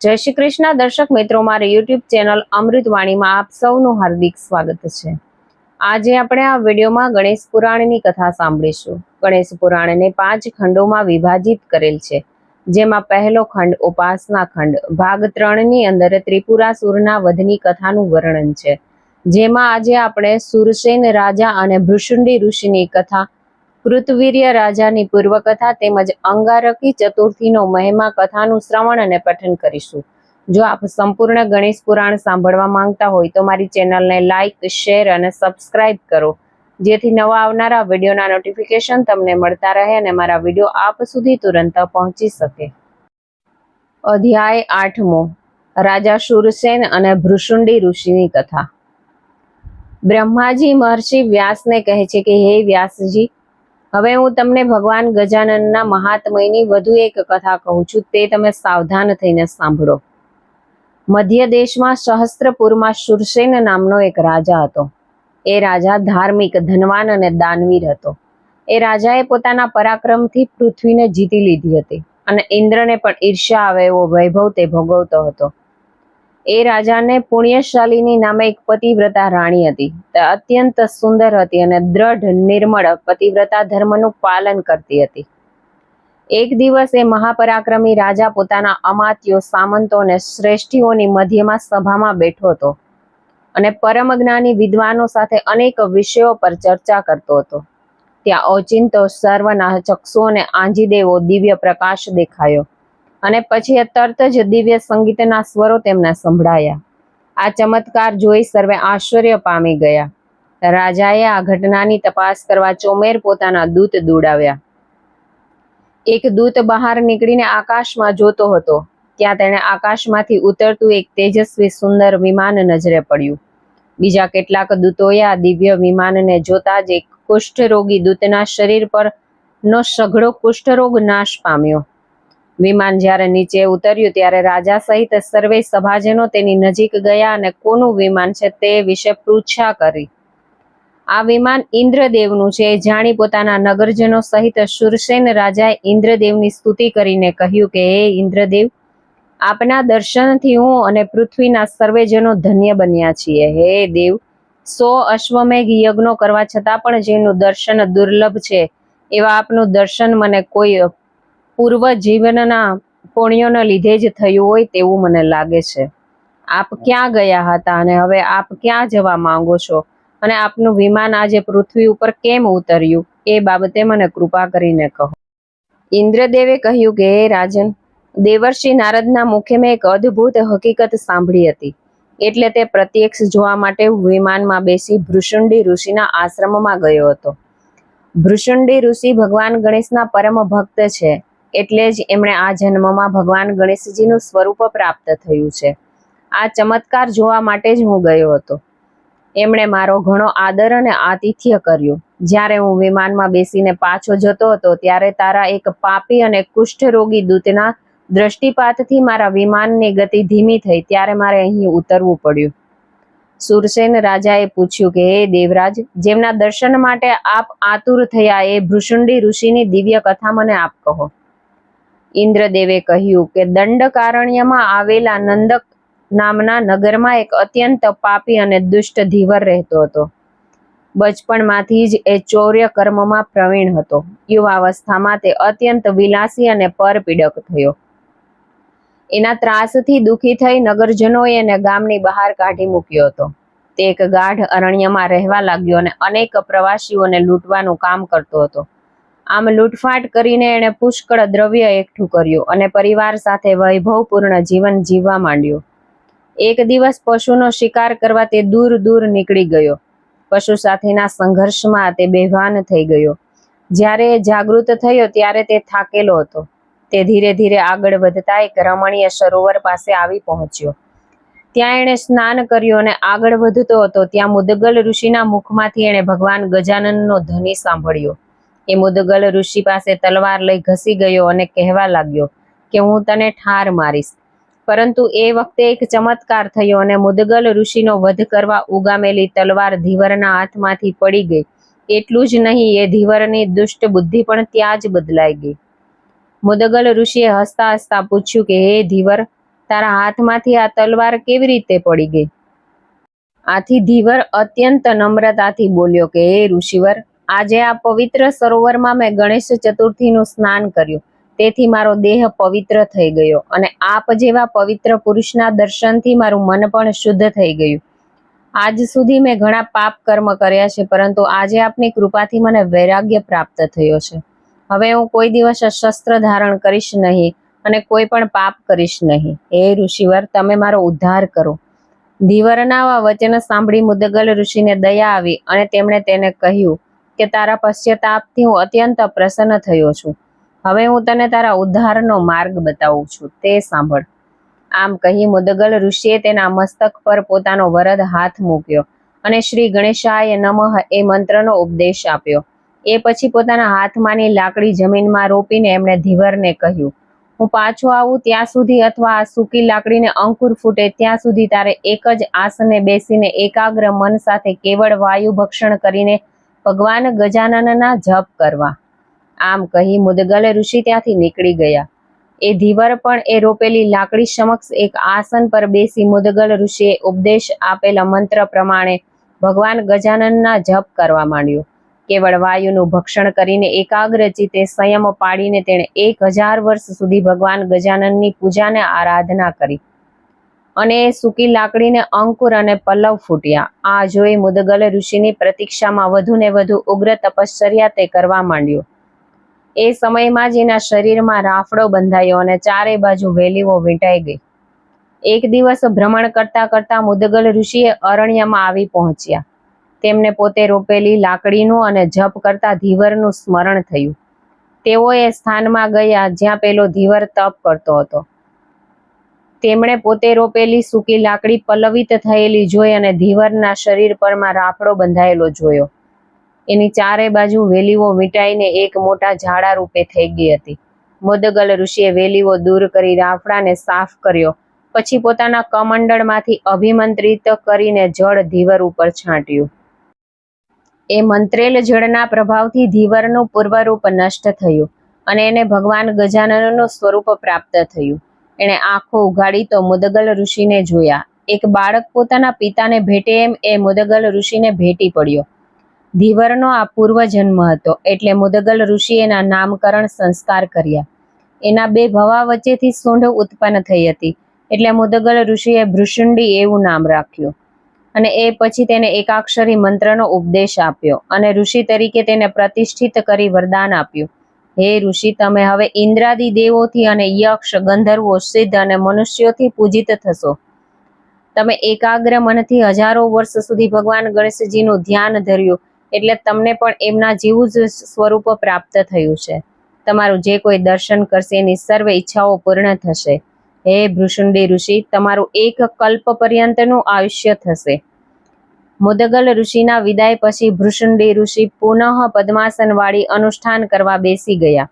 જય શ્રી કૃષ્ણ દર્શક મિત્રો, મારી યુટ્યુબ ચેનલ અમૃતવાણીમાં આપ સૌનું હાર્દિક સ્વાગત છે। આજે આપણે આ વિડીયોમાં ગણેશ પુરાણની કથા સાંભળીશું। ગણેશ પુરાણને 5 ખંડોમાં વિભાજિત કરેલ છે, જેમાં પહેલો ખંડ ઉપાસના ખંડ ભાગ 3 ની અંદર ત્રિપુરાસુરના વધની કથાનું વર્ણન છે, જેમાં આજે આપણે સુરસેન રાજા અને ભૃશુંડી ઋષિની કથા, કૃતવીર્ય રાજાની પૂર્વકથા તેમજ અંગારકી ચતુર્થીનો મહિમા કથાનું શ્રવણ અને પઠન કરીશું। જો આપ સંપૂર્ણ ગણેશ પુરાણ સાંભળવા માંગતા હોય તો મારી ચેનલને લાઇક, શેર અને સબસ્ક્રાઇબ કરો, જેથી નવા આવનારા વિડીયોના નોટિફિકેશન તમને મળતા રહે અને મારા વિડીયો આપ સુધી તુરંત પહોંચી શકે। અધ્યાય 8મો, રાજા શૂરસેન અને ભૃશુંડી ઋષિની કથા। બ્રહ્માજી મહર્ષિ વ્યાસને કહે છે કે હે વ્યાસજી, હવે હું તમને ભગવાન ગજાનનના મહાત્મયની વધુ એક કથા કહું છું, તે તમે સાવધાન થઈને સાંભળો। મધ્ય દેશમાં સહસ્ત્રપુરમાં શૂરસેન નામનો એક રાજા હતો। એ રાજા ધાર્મિક, ધનવાન અને દાનવીર હતો। એ રાજાએ પોતાના પરાક્રમથી પૃથ્વીને જીતી લીધી હતી અને ઇન્દ્રને પણ ઈર્ષ્યા આવે એવો વૈભવ તે ભોગવતો હતો। એ રાજાને પુણ્યશાલિની નામે એક પતિવ્રતા રાણી હતી। તે અત્યંત સુંદર હતી અને દ્રઢ નિર્મળ પતિવ્રતા ધર્મનું પાલન કરતી હતી। એક દિવસ એ મહાપરાક્રમી રાજા પોતાના અમાત્યો, સામંતો અને શ્રેષ્ઠીઓની મધ્યમાં સભામાં બેઠો હતો અને પરમ જ્ઞાની વિદ્વાનો સાથે અનેક વિષયો પર ચર્ચા કરતો હતો। ત્યાં ઓચિંતો સર્વના ચક્ષુઓને આંજી દેવો દિવ્ય પ્રકાશ દેખાયો અને પછી તરત જ દિવ્ય સંગીતના સ્વરો તેમને સંભળાયા। આ ચમત્કાર જોઈ સર્વે આશ્ચર્ય પામી ગયા। રાજાએ આ ઘટનાની તપાસ કરવા ચોમેર પોતાના દૂત દોડાવ્યા। એક દૂત બહાર નીકળીને આકાશમાં જોતો હતો, ત્યાં તેણે આકાશમાંથી ઉતરતું એક તેજસ્વી સુંદર વિમાન નજરે પડ્યું। બીજા કેટલાક દૂતોએ આ દિવ્ય વિમાનને જોતા જ એક કુષ્ઠરોગી દૂતના શરીર પરનો સઘળો કુષ્ઠરોગ નાશ પામ્યો। વિમાન જ્યારે નીચે ઉતર્યું ત્યારે રાજા સહિત સર્વે સભાજનો તેની નજીક ગયા અને કોનું વિમાન છે તે વિશે પૃચ્છા કરી। આ વિમાન ઇન્દ્રદેવનું છે એ જાણી પોતાના નગરજનો સહિત શૂરસેન રાજાએ ઇન્દ્રદેવની સ્તુતિ કરીને કહ્યું કે હે ઇન્દ્રદેવ, આપના દર્શનથી હું અને પૃથ્વીના સર્વેજનો ધન્ય બન્યા છીએ। હે દેવ, 100 અશ્વમેઘ યજ્ઞો કરવા છતાં પણ જેનું દર્શન દુર્લભ છે, એવા આપનું દર્શન મને કોઈ પૂર્વ જીવનના પુણ્યોના લીધે જ થયું હોય તેવું મને લાગે છે। આપ ક્યાં ગયા હતા અને હવે આપ ક્યાં જવા માંગો છો, અને આપનું વિમાન આજે પૃથ્વી ઉપર કેમ ઉતર્યું, એ બાબતે મને કૃપા કરીને કહો। ઇન્દ્રદેવે કહ્યું કે હે રાજન, દેવર્ષિ નારદના મુખે મેં એક અદ્ભુત હકીકત સાંભળી હતી, એટલે તે પ્રત્યક્ષ જોવા માટે વિમાનમાં બેસી ભૃશુંડી ઋષિના આશ્રમમાં ગયો હતો। ભૃશુંડી ઋષિ ભગવાન ગણેશના પરમ ભક્ત છે, એટલે જ એમણે આ જન્મમાં ભગવાન ગણેશજીનું સ્વરૂપ પ્રાપ્ત થયું છે। આ ચમત્કાર જોવા માટે જ હું ગયો હતો। એમણે મારો ઘણો આદર અને આતિથ્ય કર્યું। જ્યારે હું વિમાનમાં બેસીને પાછો જતો હતો ત્યારે તારા એક પાપી અને કુષ્ઠરોગી દૂતના દ્રષ્ટિપાતથી મારા વિમાનની ગતિ ધીમી થઈ, ત્યારે મારે અહીં ઉતરવું પડ્યું। સુરસેન રાજાએ પૂછ્યું કે હે દેવરાજ, જેમના દર્શન માટે આપ આતુર થયા એ ભૃશુંડી ઋષિની દિવ્ય કથા મને આપ કહો। ઇન્દ્રદેવે કહ્યું કે દંડકારણ્યમાં આવેલા નંદક નામના નગરમાં એક અત્યંત પાપી અને દુષ્ટ ધીવર રહેતો હતો। બચપણમાંથી જ એ ચૌર્ય કર્મમાં પ્રવીણ હતો। યુવાવસ્થામાં તે અત્યંત વિલાસી અને પરપીડક થયો। એના ત્રાસથી દુઃખી થઈ નગરજનોએ એને ગામની બહાર કાઢી મૂક્યો હતો। તે એક ગાઢ અરણ્યમાં રહેવા લાગ્યો અને અનેક પ્રવાસીઓને લૂંટવાનું કામ કરતો હતો। આમ લૂંટફાટ કરીને એણે પુષ્કળ દ્રવ્ય એકઠું કર્યું અને પરિવાર સાથે વૈભવપૂર્ણ જીવન જીવવા માંડ્યો। એક દિવસ પશુનો શિકાર કરવા તે દૂર દૂર નીકળી ગયો। પશુ સાથેના સંઘર્ષમાં તે બેભાન થઈ ગયો। જ્યારે એ જાગૃત થયો ત્યારે તે થાકેલો હતો। તે ધીરે ધીરે આગળ વધતા એક રમણીય સરોવર પાસે આવી પહોંચ્યો। ત્યાં એણે સ્નાન કર્યું અને આગળ વધતો હતો ત્યાં મુદગલ ઋષિના મુખમાંથી એણે ભગવાન ગજાનનનો ધ્વનિ સાંભળ્યો। એ મુદગલ ઋષિ પાસે તલવાર લઈ ઘસી ગયો અને કહેવા લાગ્યો કે હું તને ઠાર મારીશ। પરંતુ એ વખતે એક ચમત્કાર થયો અને મુદગલ ઋષિનો વધ કરવા ઉગામેલી તલવાર ધીવરના હાથમાંથી પડી ગઈ। એટલું જ નહીં, એ ધીવરની દુષ્ટ બુદ્ધિ પણ ત્યાં જ બદલાઈ ગઈ। મુદગલ ઋષિએ હસતા હસતા પૂછ્યું કે હે ધીવર, તારા હાથમાંથી આ તલવાર કેવી રીતે પડી ગઈ? આથી ધીવર અત્યંત નમ્રતાથી બોલ્યો કે હે ઋષિવર, આજે આ પવિત્ર સરોવરમાં મેં ગણેશ ચતુર્થીનું સ્નાન કર્યું, તેથી મારો દેહ પવિત્ર થઈ ગયો અને આપ જેવા પવિત્ર પુરુષના દર્શનથી મારું મન પણ શુદ્ધ થઈ ગયું. આજ સુધી મેં ઘણા પાપ કર્મ કર્યા છે, પરંતુ આજે આપની કૃપાથી મને વૈરાગ્ય પ્રાપ્ત થયો છે. હવે હું કોઈ દિવસ શસ્ત્ર ધારણ કરીશ નહીં અને કોઈ પણ પાપ કરીશ નહીં. હે ઋષિવર, તમે મારો ઉદ્ધાર કરો. ધીવરના આ વચન સાંભળી મુદગલ ઋષિને દયા આવી અને તેમણે તેને કહ્યું કે તારા પશ્ચાતાપથી હું અત્યંત પ્રસન્ન થયો છું. હવે હું તને તારા ઉદ્ધારનો માર્ગ બતાવું છું, તે સાંભળ. આમ કહી મુદગલ ઋષિએ તેના મસ્તક પર પોતાનો વરદ હાથ મૂક્યો અને શ્રી ગણેશાય નમઃ એ મંત્રનો ઉપદેશ આપ્યો. એ પછી પોતાના હાથમાંની લાકડી જમીનમાં રોપીને એમણે ધીવરને કહ્યું, હું પાછો આવું ત્યાં સુધી અથવા આ સૂકી લાકડીને અંકુર ફૂટે ત્યાં સુધી તારે એક જ આસને બેસીને એકાગ્ર મન સાથે કેવળ વાયુ ભક્ષણ કરીને ભગવાન ગજાનનના જપ કરવા. આમ કહી મુદગલ ઋષિ ત્યાંથી નીકળી ગયા. એ ધીવર પણ એ રોપેલી લાકડી સમક્ષ એક આસન પર બેસી મુદગલ ઋષિએ ઉપદેશ આપેલા મંત્ર પ્રમાણે ભગવાન ગજાનનના જપ કરવા માંડ્યો. કેવળ વાયુનું ભક્ષણ કરીને એકાગ્ર ચિત્તે સંયમ પાડીને તેણે 1000 વર્ષ સુધી ભગવાન ગજાનનની પૂજાને આરાધના કરી અને એ સૂકી લાકડીને અંકુર અને પલ્લવ ફૂટ્યા. આ જોઈ મુદગલ ઋષિની પ્રતીક્ષામાં વધુ ને વધુ ઉગ્ર તપશ્ચર્યા તે કરવા માંડ્યો. એ સમયમાં જ એના શરીરમાં રાફડો બંધાયો અને ચારે બાજુ વેલીઓ વીંટાઈ ગઈ. એક દિવસ ભ્રમણ કરતા કરતા મુદગલ ઋષિએ અરણ્યમાં આવી પહોંચ્યા. તેમને પોતે રોપેલી લાકડીનું અને જપ કરતા ધીવરનું સ્મરણ થયું. તેઓ એ સ્થાનમાં ગયા જ્યાં પેલો ધીવર તપ કરતો હતો. તેમણે પોતે રોપેલી સૂકી લાકડી પલ્લવિત થયેલી જોઈ અને ધીવરના શરીર પરમાં રાફડો બંધાયેલો જોયો. એની ચારે બાજુ વેલીઓ વીંટાઈને એક મોટા ઝાડા રૂપે થઈ ગઈ હતી. મુદગલ ઋષિએ વેલીઓ દૂર કરી રાફડાને સાફ કર્યો. પછી પોતાના કમંડળમાંથી અભિમંત્રિત કરીને જળ ધીવર ઉપર છાંટ્યું. એ મંત્રેલ જળના પ્રભાવથી ધીવરનું પૂર્વરૂપ નષ્ટ થયું અને એને ભગવાન ગજાનનનું સ્વરૂપ પ્રાપ્ત થયું. એણે આંખો ઉઘાડી તો મુદગલ ઋષિને જોયા. એક બાળક પોતાના પિતાને ભેટે એમ એ મુદગલ ઋષિને ભેટી પડ્યો. ધીવરનો આ પૂર્વજન્મ હતો, એટલે મુદગલ ઋષિ એના નામકરણ સંસ્કાર કર્યા. એના બે ભવા વચ્ચેથી સૂંઢ ઉત્પન્ન થઈ હતી, એટલે મુદગલ ઋષિએ ભૃશુંડી એવું નામ રાખ્યું અને એ પછી તેને એકાક્ષરી મંત્રનો ઉપદેશ આપ્યો અને ઋષિ તરીકે તેને પ્રતિષ્ઠિત કરી વરદાન આપ્યું. હે ઋષિ, તમે હવે ઇન્દ્રાદિ દેવોથી અને યક્ષ, ગંધર્વો, સિદ્ધ અને મનુષ્યોથી પૂજિત થશો. તમે એકાગ્ર મનથી હજારો વર્ષ સુધી ભગવાન ગણેશજીનું ધ્યાન ધર્યું, એટલે તમને પણ એમના જેવું જ સ્વરૂપ પ્રાપ્ત થયું છે. તમારું જે કોઈ દર્શન કરશે એની સર્વ ઈચ્છાઓ પૂર્ણ થશે. હે ભૃશુંડી ઋષિ, તમારું એક કલ્પ પર્યંતનું આયુષ્ય થશે. મુદગલ ઋષિના વિદાય પછી ભૃશુંડી ઋષિ પુનઃ પદ્માસન વાળી અનુષ્ઠાન કરવા બેસી ગયા.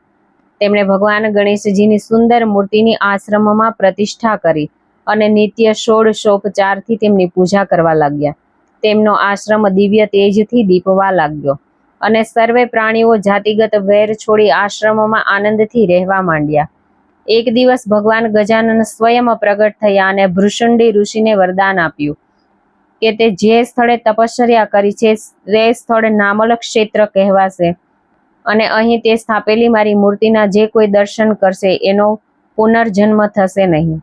તેમણે ભગવાન ગણેશજીની સુંદર મૂર્તિની આશ્રમમાં પ્રતિષ્ઠા કરી અને નિત્ય ષોડશોપચારથી તેમની પૂજા કરવા લાગ્યા. તેમનો આશ્રમ દિવ્ય તેજથી દીપવા લાગ્યો અને સર્વે પ્રાણીઓ જાતિગત વેર છોડી આશ્રમમાં આનંદથી રહેવા માંડ્યા. એક દિવસ ભગવાન ગજાનન સ્વયં પ્રગટ થયા અને ભૃશુંડી ઋષિને વરદાન આપ્યું કે તે જે સ્થળે તપશ્ચર્યા કરી છે તે સ્થળ નામલ ક્ષેત્ર કહેવાશે અને અહીં તે સ્થાપેલી મારી મૂર્તિના જે કોઈ દર્શન કરશે એનો પુનર્જન્મ થશે નહીં.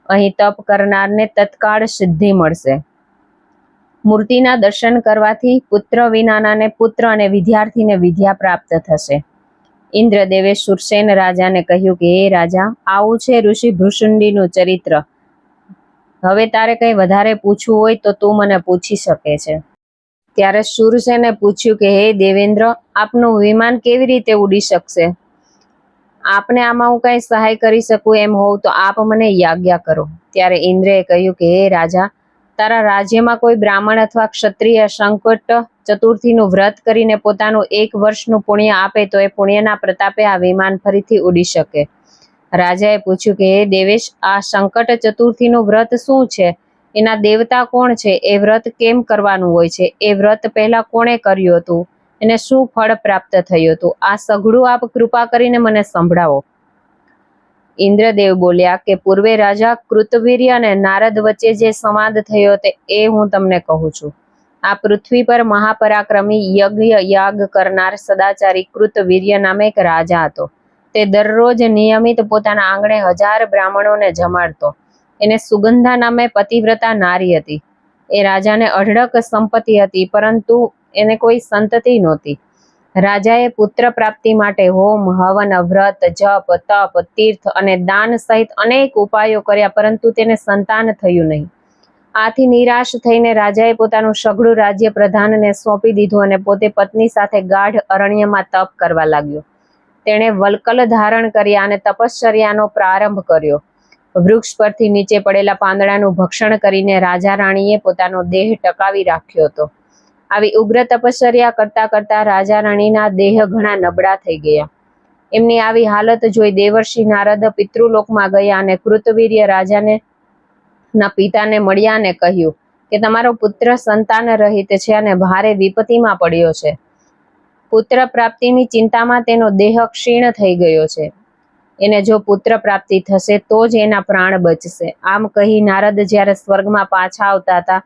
અહીં તપ કરનારને તત્કાળ સિદ્ધિ મળશે. મૂર્તિના દર્શન કરવાથી પુત્ર વિનાનાને પુત્ર અને વિદ્યાર્થીને વિદ્યા પ્રાપ્ત થશે. ઇન્દ્રદેવે શૂરસેન રાજાને કહ્યું કે હે રાજા, આવું છે ઋષિ ભૃશુંડીનું ચરિત્ર. હવે તારે કંઈ વધારે પૂછવું હોય તો તું મને પૂછી શકે છે. ત્યારે શૂરસેને પૂછ્યું કે હે દેવેન્દ્ર, આપનું વિમાન કેવી રીતે ઉડી શકશે? આપને આમાં હું કંઈ સહાય કરી શકું એમ હોવ તો આપ મને આજ્ઞા કરો. ત્યારે ઇન્દ્રએ કહ્યું કે હે રાજા, તારા રાજ્યમાં કોઈ બ્રાહ્મણ અથવા ક્ષત્રિય સંકટ ચતુર્થીનું વ્રત કરીને પોતાનું 1 વર્ષનું પુણ્ય આપે તો એ પુણ્યના પ્રતાપે આ વિમાન ફરીથી ઉડી શકે. રાજાએ પૂછ્યું કે હે દેવેશ, આ સંકટ ચતુર્થીનું વ્રત શું છે? એના દેવતા કોણ છે? એ વ્રત કેમ કરવાનું હોય છે? એ વ્રત પહેલા કોણે કર્યું હતું? એને શું ફળ પ્રાપ્ત થયું હતું? આ સઘળું આપ કૃપા કરીને મને સંભળાવો. ઇન્દ્રદેવ બોલ્યા કે પૂર્વે રાજા કૃતવીર્ય અને નારદ વચ્ચે જે સંવાદ થયો તે એ હું તમને કહું છું. આ પૃથ્વી પર મહાપરાક્રમી યાગ કરનાર સદાચારી કૃતવીર્ય નામે એક રાજા હતો. તે દરરોજ નિયમિત પોતાના આંગણે 1000 બ્રાહ્મણોને જમાડતો. એને સુગંધા નામે પતિવ્રતા નારી હતી. એ રાજાને અઢળક સંપત્તિ હતી, પરંતુ એને કોઈ સંતતિ નહોતી. રાજાએ પુત્ર પ્રાપ્તિ માટે હોમ, હવન, વ્રત, જપ, તપ, તીર્થ અને દાન સહિત અનેક ઉપાયો કર્યા, પરંતુ તેને સંતાન થયું નહીં. આથી નિરાશ થઈને રાજાએ પોતાનું સઘળું રાજ્ય પ્રધાનને સોંપી દીધું અને પોતે પત્ની સાથે ગાઢ અરણ્યમાં તપ કરવા લાગ્યો. તેણે વલ્કલ ધારણ કર્યા અને તપશ્ચર્યાનો પ્રારંભ કર્યો. વૃક્ષ પરથી નીચે પડેલા પાંદડાનું ભક્ષણ કરીને રાજા રાણીએ પોતાનો દેહ ટકાવી રાખ્યો હતો. આવી ઉગ્ર તપશ્ચર્યા કરતા કરતા રાજા રાણીના દેહ ઘણા નબળા થઈ ગયા. એમની આવી હાલત જોઈ દેવર્ષિ નારદ પિતૃલોકમાં ગયા અને કૃતવીર્ય રાજાને ના પિતાને મળ્યા અને કહ્યું કે તમારો પુત્ર સંતાન રહિત છે અને ભારે વિપત્તિમાં પડ્યો છે. પુત્ર પ્રાપ્તિની ચિંતામાં તેનો દેહ ક્ષીણ થઈ ગયો છે. એને જો પુત્ર પ્રાપ્તિ થશે તો જ એના પ્રાણ બચશે. આમ કહી નારદ જ્યારે સ્વર્ગમાં પાછા આવતા હતા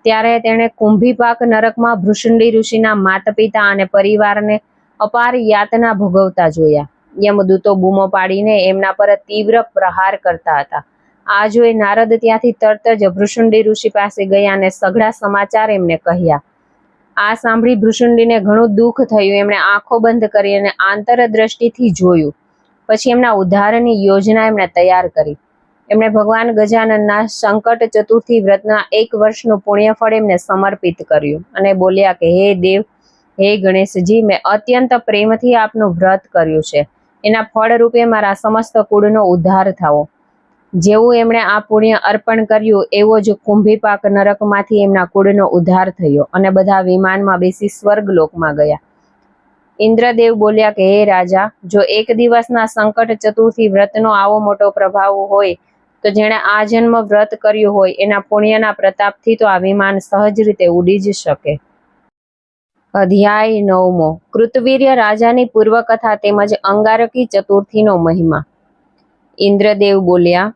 ત્યારે તેણે કુંભીપાક નરકમાં ભૃષુંડી ઋષિના માતા પિતા અને પરિવારને અપાર યાતના ભોગવતા જોયા. યમદૂતો બૂમો પાડીને એમના પર તીવ્ર પ્રહાર કરતા હતા. આ જોઈ નારદ ત્યાંથી તરત જ ભૃષુંડી ઋષિ પાસે ગયા અને સઘળા સમાચાર એમને કહ્યા. આ સાંભળી ભૃષુંડીને ઘણું દુઃખ થયું. એમણે આંખો બંધ કરી અને આંતરદ્રષ્ટિથી જોયું. પછી એમના ઉદ્ધારની યોજના એમણે તૈયાર કરી. એમણે ભગવાન ગજાનનના સંકટ ચતુર્થી વ્રતના 1 વર્ષનું પુણ્યફળ એમને સમર્પિત કર્યું અને બોલ્યા કે હે દેવ, હે ગણેશજી, મેં અત્યંત પ્રેમથી આપનું વ્રત કર્યું છે. એના ફળ રૂપે મારા સમસ્ત કુળનો ઉદ્ધાર થાવો. જેવું એમણે આ પુણ્ય અર્પણ કર્યું એવો જ કુંભીપાક નરકમાંથી એમના કુળનો ઉદ્ધાર થયો અને બધા વિમાનમાં બેસી સ્વર્ગલોકમાં ગયા. ઇન્દ્રદેવ બોલ્યા કે હે રાજા, જો 1 દિવસના સંકટ ચતુર્થી વ્રતનો આવો મોટો પ્રભાવ હોય તો જેણે આ જન્મ વ્રત કર્યું હોય એના પુણ્યના પ્રતાપથી તો આ વિમાન સહજ રીતે ઉડી જ શકે. અધ્યાય 9મો. કૃતવીર્ય રાજાની પૂર્વકથા તેમજ અંગારકી ચતુર્થીનો મહિમા. ઇન્દ્રદેવ બોલ્યા,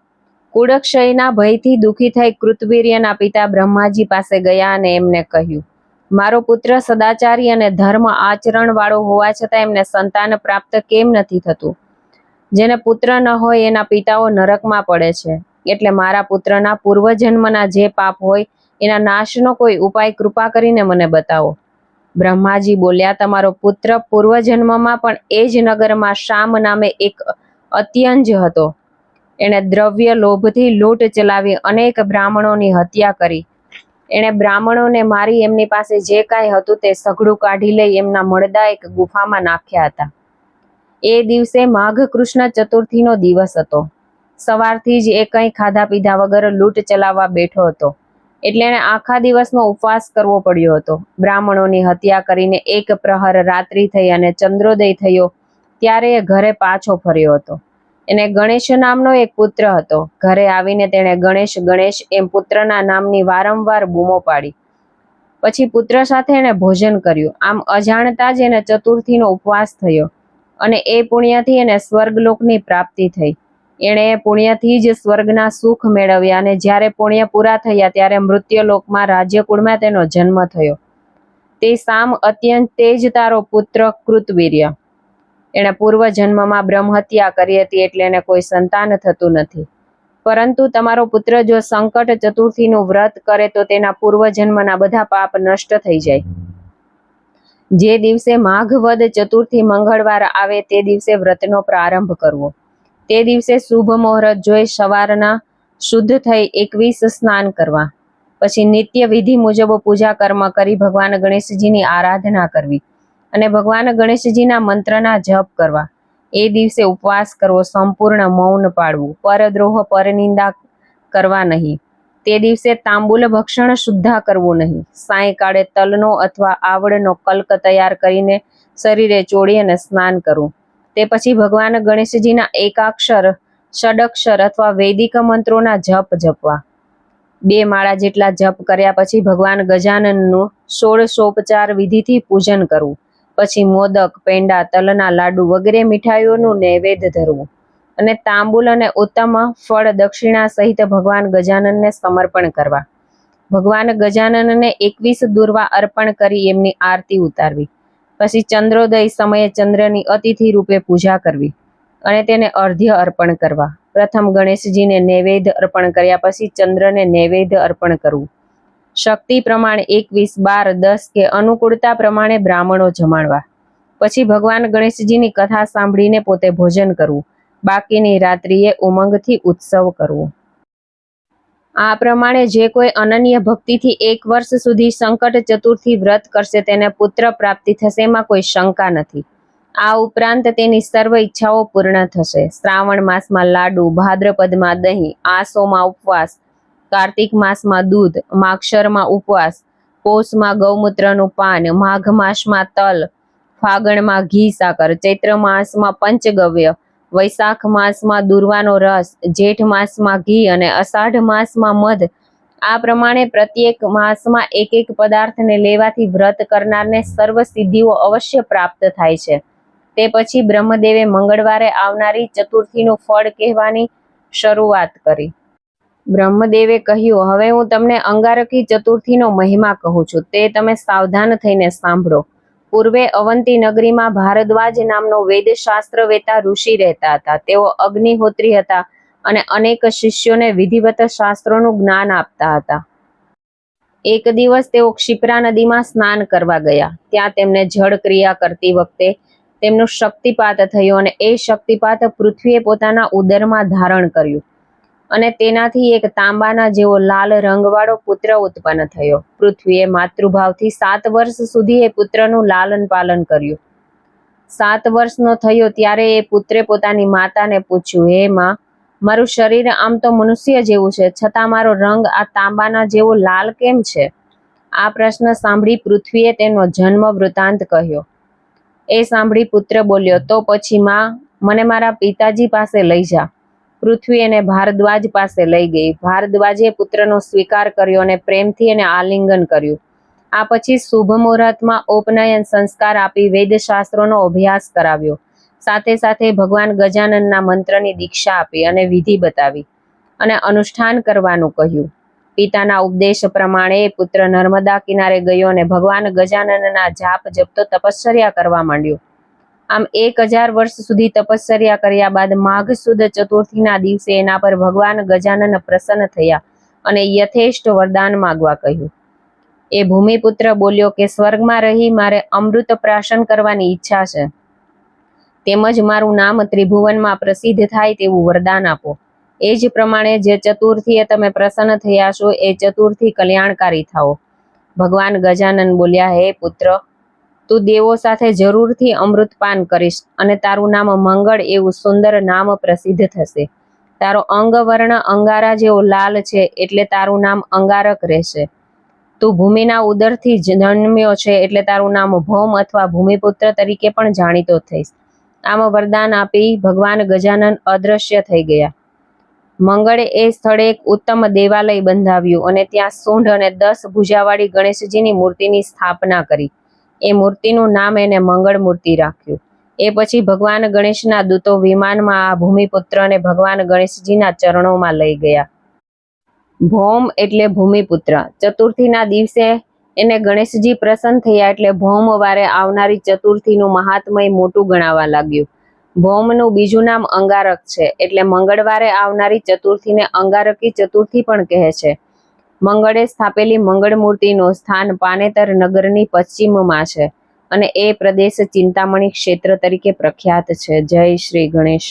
કુળક્ષયના ભયથી દુઃખી થઈ કૃતવીર્યના પિતા બ્રહ્માજી પાસે ગયા અને એમને કહ્યું, મારો પુત્ર સદાચારી અને ધર્મ આચરણ વાળો હોવા છતાં એમને સંતાન પ્રાપ્ત કેમ નથી થતું? જેને પુત્ર ન હોય એના પિતાઓ નરકમાં પડે છે. એટલે મારા પુત્રના પૂર્વજન્મના જે પાપ હોય એના નાશનો કોઈ ઉપાય કૃપા કરીને મને બતાવો. બ્રહ્માજી બોલ્યા, તમારો પુત્ર પૂર્વજન્મમાં પણ એ જ નગરમાં શામ નામે એક અત્યંજ હતો. એણે દ્રવ્ય લોભથી લૂંટ ચલાવી અનેક બ્રાહ્મણોની હત્યા કરી. એણે બ્રાહ્મણોને મારી એમની પાસે જે કાંઈ હતું તે સઘળું કાઢી લઈ એમના મળદા એક ગુફામાં નાખ્યા હતા. એ દિવસે માઘ કૃષ્ણ ચતુર્થીનો દિવસ હતો. સવારથી જ એ કંઈ ખાધા પીધા વગર લૂંટ ચલાવવા બેઠો હતો. એટલે એણે આખા દિવસનો ઉપવાસ કરવો પડ્યો હતો. બ્રાહ્મણોની હત્યા કરીને 1 પ્રહર રાત્રિ થઈ અને ચંદ્રોદય થયો ત્યારે એ ઘરે પાછો ફર્યો હતો. એને ગણેશ નામનો એક પુત્ર હતો. ઘરે આવીને તેણે ગણેશ ગણેશ એમ પુત્રના નામની વારંવાર બૂમો પાડી. પછી પુત્ર સાથે એણે ભોજન કર્યું. આમ અજાણતા જ એને ચતુર્થીનો ઉપવાસ થયો અને એ પુણ્યથી એને સ્વર્ગલોકની પ્રાપ્તિ થઈ. એણે એ પુણ્યથી જ સ્વર્ગના સુખ મેળવ્યા અને જ્યારે પુણ્ય પૂરા થયા ત્યારે મૃત્યુલોકમાં રાજ્યકુળમાં તેનો જન્મ થયો. તે સામ અત્યંત તેજ તારો પુત્ર કૃતવીર્ય. એણે પૂર્વ જન્મમાં બ્રહ્મ હત્યા કરી હતી એટલે એને કોઈ સંતાન થતું નથી. પરંતુ તમારો પુત્ર જો સંકટ ચતુર્થીનું વ્રત કરે તો તેના પૂર્વ જન્મના બધા પાપ નષ્ટ થઈ જાય. જે દિવસે માઘ વદ ચતુર્થી મંગળવાર આવે તે દિવસે વ્રતનો પ્રારંભ કરવો. તે દિવસે શુભ મુહૂર્ત જોઈ સવારના શુદ્ધ થઈ 21 સ્નાન કરવા. પછી નિત્ય વિધિ મુજબ પૂજા કર્મ કરી ભગવાન ગણેશજીની આરાધના કરવી અને ભગવાન ગણેશજીના મંત્રના જપ કરવા. એ દિવસે ઉપવાસ કરવો, સંપૂર્ણ મૌન પાળવું, પરદ્રોહ પરનિંદા કરવા નહીં. તે દિવસે તાંબુલ ભક્ષણ શુદ્ધા કરવું નહીં. સાંયકાળે તલનો અથવા આવડનો કલ્ક તૈયાર કરીને શરીરે ચોળી અને સ્નાન કરવું. તે પછી ભગવાન ગણેશજીના એકાક્ષર, ષડક્ષર અથવા વૈદિક મંત્રોના જપ જપવા. 2 માળા જેટલા જપ કર્યા પછી ભગવાન ગજાનનનું 16 વિધિથી પૂજન કરવું. પછી મોદક, પેંડા, તલના લાડુ વગેરે મીઠાઈઓનું નૈવેદ્ય ધરવું. અને તાંબુલ અને ઉત્તમ ફળ દક્ષિણા સહિત ભગવાન ગજાનનને સમર્પણ કરવા. ભગવાન ગજાનનને 21 દુર્વા અર્પણ કરી એમની આરતી ઉતારવી. પછી ચંદ્રોદય સમયે ચંદ્રની અતિથિ રૂપે પૂજા કરવી અને તેને અર્ધ્ય અર્પણ કરવા. પ્રથમ ગણેશજીને નૈવેદ્ય અર્પણ કર્યા પછી ચંદ્રને નૈવેદ્ય અર્પણ કરવું. શક્તિ પ્રમાણે 21, 12, 10 કે અનુકૂળતા પ્રમાણે બ્રાહ્મણો જમાડવા. પછી ભગવાન ગણેશજીની કથા સાંભળીને પોતે ભોજન કરવું. બાકીની રાત્રિએ ઉમંગથી ઉત્સવ કરવો. આ પ્રમાણે જે કોઈ અનન્ય ભક્તિથી 1 વર્ષ સુધી સંકટ ચતુર્થી વ્રત કરશે તેને પુત્ર પ્રાપ્તિ થશે, એમાં કોઈ શંકા નથી. આ ઉપરાંત તેની સર્વ ઈચ્છાઓ પૂર્ણ થશે. શ્રાવણ માસમાં લાડુ, ભાદ્રપદમાં દહીં, આસોમાં ઉપવાસ, કાર્તિક માસમાં દૂધ, માગશરમાં ઉપવાસ, પોષમાં ગૌમૂત્રનું પાન, માઘ માસમાં તલ, ફાગણમાં ઘી સાકર, ચૈત્ર માસમાં પંચગવ્ય, વૈશાખ માસમાં દુર્વાનો રસ, જેઠ માસમાં ઘી અને અષાઢ માસમાં મધ. આ પ્રમાણે પ્રત્યેક માસમાં એક એક પદાર્થને લેવાથી વ્રત કરનારને સર્વ સિદ્ધિઓ અવશ્ય પ્રાપ્ત થાય છે. તે પછી બ્રહ્મદેવે મંગળવારે આવનારી ચતુર્થીનું ફળ કહેવાની શરૂઆત કરી. બ્રહ્મદેવે કહ્યું, હવે હું તમને અંગારકી ચતુર્થીનો મહિમા કહું છું, તે તમે સાવધાન થઈને સાંભળો. પૂર્વે અવંતી નગરીમાં ભારદ્વાજ નામનો વેદશાસ્ત્ર વેતા ઋષિ રહેતા હતા. તેઓ અગ્નિહોત્રી હતા અને અનેક શિષ્યોને વિધિવત શાસ્ત્રોનું જ્ઞાન આપતા હતા. એક દિવસ તેઓ ક્ષિપ્રા નદીમાં સ્નાન કરવા ગયા. ત્યાં તેમને જળ ક્રિયા કરતી વખતે તેમનો શક્તિપાત થયો અને એ શક્તિપાત પૃથ્વીએ પોતાના ઉદરમાં ધારણ કર્યું અને તેનાથી એક તાંબાના જેવો લાલ રંગવાળો પુત્ર ઉત્પન્ન થયો. પૃથ્વીએ માતૃભાવથી 7 વર્ષ સુધી એ પુત્રનું લાલન પાલન કર્યું. 7 વર્ષનો થયો ત્યારે એ પુત્રે પોતાની માતાને પૂછ્યું, હે માં, મારું શરીર આમ તો મનુષ્ય જેવું છે, છતાં મારો રંગ આ તાંબાના જેવો લાલ કેમ છે? આ પ્રશ્ન સાંભળી પૃથ્વીએ તેનો જન્મ વૃત્તાંત કહ્યો. એ સાંભળી પુત્ર બોલ્યો, તો પછી માં, મને મારા પિતાજી પાસે લઈ જા. પૃથ્વી એને ભારદ્વાજ પાસે લઈ ગઈ. ભારદ્વાજે પુત્રનો સ્વીકાર કર્યો અને પ્રેમથી એને આલિંગન કર્યું. આ પછી શુભ મુહૂર્તમાં ઉપનયન સંસ્કાર આપી વેદશાસ્ત્રોનો અભ્યાસ કરાવ્યો. સાથે સાથે ભગવાન ગજાનનના મંત્રની દીક્ષા આપી અને વિધિ બતાવી અને અનુષ્ઠાન કરવાનું કહ્યું. પિતાના ઉપદેશ પ્રમાણે પુત્ર નર્મદા કિનારે ગયો અને ભગવાન ગજાનનના જાપ જપતો તપશ્ચર્યા કરવા માંડ્યો. આમ 1000 વર્ષ સુધી તપશ્ચર્યા કર્યા બાદ માઘ સુદ ચતુર્થીના દિવસે એના પર ભગવાન ગજાનન પ્રસન્ન થયા અને યથેષ્ટ વરદાન માગવા કહ્યું. એ ભૂમિપુત્ર બોલ્યો કે સ્વર્ગમાં રહી મારે અમૃત પ્રાશન કરવાની ઈચ્છા છે, તેમજ મારું નામ ત્રિભુવનમાં પ્રસિદ્ધ થાય તેવું વરદાન આપો. એ જ પ્રમાણે જે ચતુર્થીએ તમે પ્રસન્ન થયા છો એ ચતુર્થી કલ્યાણકારી થાઓ. ભગવાન ગજાનન બોલ્યા, હે પુત્ર, તું દેવો સાથે જરૂરથી અમૃતપાન કરીશ અને તારું નામ મંગળ એવું સુંદર નામ પ્રસિદ્ધ થશે. તારો અંગવર્ણ અંગારા જેવો લાલ છે એટલે તારું નામ અંગારક રહેશે. તું ભૂમિના ઉદરથી જન્મ્યો છે એટલે તારું નામ ભૌમ અથવા ભૂમિપુત્ર તરીકે પણ જાણીતો થઈશ. આમ વરદાન આપી ભગવાન ગજાનન અદ્રશ્ય થઈ ગયા. મંગળે એ સ્થળે એક ઉત્તમ દેવાલય બંધાવ્યું અને ત્યાં સૂંઢ અને 10 ભુજાવાળી ગણેશજીની મૂર્તિની સ્થાપના કરી. એ મૂર્તિનું નામ એને મંગળ મૂર્તિ રાખ્યું. એ પછી ભગવાન ગણેશના દૂતો વિમાનમાં આ ભૂમિપુત્રને ભગવાન ગણેશજીના ચરણોમાં લઈ ગયા. ભૌમ એટલે ભૂમિપુત્ર. ચતુર્થીના દિવસે એને ગણેશજી પ્રસન્ન થયા એટલે ભૌમવારે આવનારી ચતુર્થીનું મહાત્મય મોટું ગણાવા લાગ્યું. ભૌમનું બીજું નામ અંગારક છે એટલે મંગળવારે આવનારી ચતુર્થીને અંગારકી ચતુર્થી પણ કહે છે. મંગળે સ્થાપેલી મંગળ મૂર્તિનું સ્થાન પાનેતર નગરની પશ્ચિમમાં છે અને એ પ્રદેશ ચિંતામણી ક્ષેત્ર તરીકે પ્રખ્યાત છે. જય શ્રી ગણેશ.